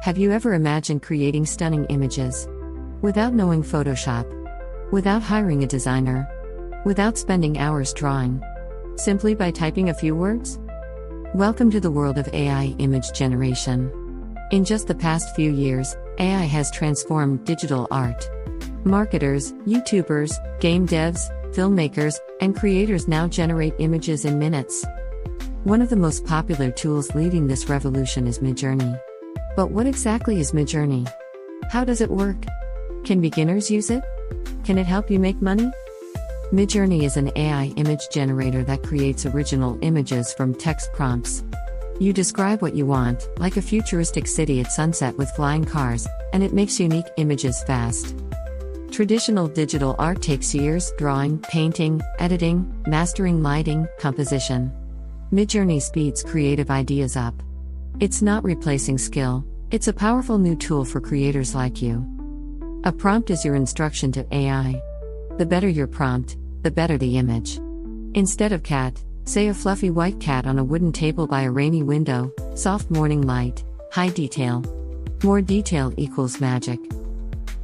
Have you ever imagined creating stunning images? Without knowing Photoshop? Without hiring a designer? Without spending hours drawing? Simply by typing a few words? Welcome to the world of AI image generation. In just the past few years, AI has transformed digital art. Marketers, YouTubers, game devs, filmmakers, and creators now generate images in minutes. One of the most popular tools leading this revolution is Midjourney. But what exactly is Midjourney? How does it work? Can beginners use it? Can it help you make money? Midjourney is an AI image generator that creates original images from text prompts. You describe what you want, like a futuristic city at sunset with flying cars, and it makes unique images fast. Traditional digital art takes years: drawing, painting, editing, mastering, lighting, composition. Midjourney speeds creative ideas up. It's not replacing skill, it's a powerful new tool for creators like you. A prompt is your instruction to AI. The better your prompt, the better the image. Instead of cat, say a fluffy white cat on a wooden table by a rainy window, soft morning light, high detail. More detail equals magic.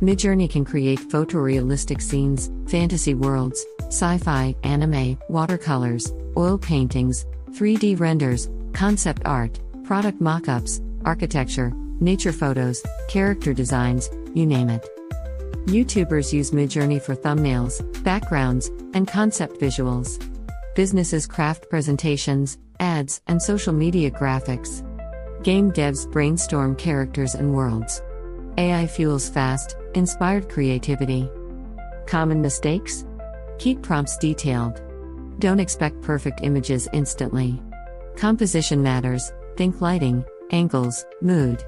Midjourney can create photorealistic scenes, fantasy worlds, sci-fi, anime, watercolors, oil paintings, 3D renders, concept art, product mock-ups, architecture, nature photos, character designs, you name it. YouTubers use Midjourney for thumbnails, backgrounds, and concept visuals. Businesses craft presentations, ads, and social media graphics. Game devs brainstorm characters and worlds. AI fuels fast, inspired creativity. Common mistakes? Keep prompts detailed. Don't expect perfect images instantly. Composition matters. Think lighting, angles, mood.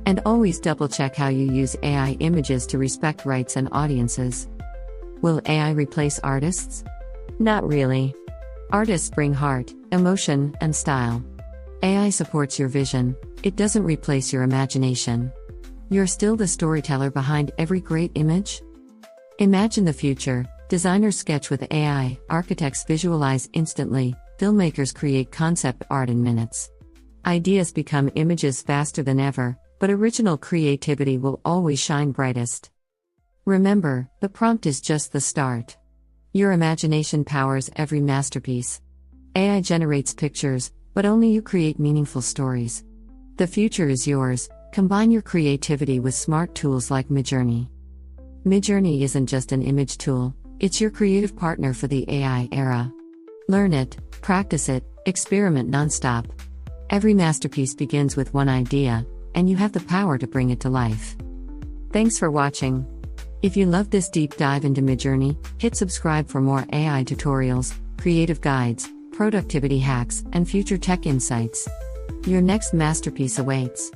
And always double-check how you use AI images to respect rights and audiences. Will AI replace artists? Not really. Artists bring heart, emotion, and style. AI supports your vision, it doesn't replace your imagination. You're still the storyteller behind every great image. Imagine the future: designers sketch with AI, architects visualize instantly, filmmakers create concept art in minutes. Ideas become images faster than ever, but original creativity will always shine brightest. Remember, the prompt is just the start. Your imagination powers every masterpiece. AI generates pictures, but only you create meaningful stories. The future is yours. Combine your creativity with smart tools like Midjourney. Midjourney isn't just an image tool, it's your creative partner for the AI era. Learn it, practice it, experiment nonstop. Every masterpiece begins with one idea, and you have the power to bring it to life. Thanks for watching. If you love this deep dive into Midjourney, hit subscribe for more AI tutorials, creative guides, productivity hacks, and future tech insights. Your next masterpiece awaits.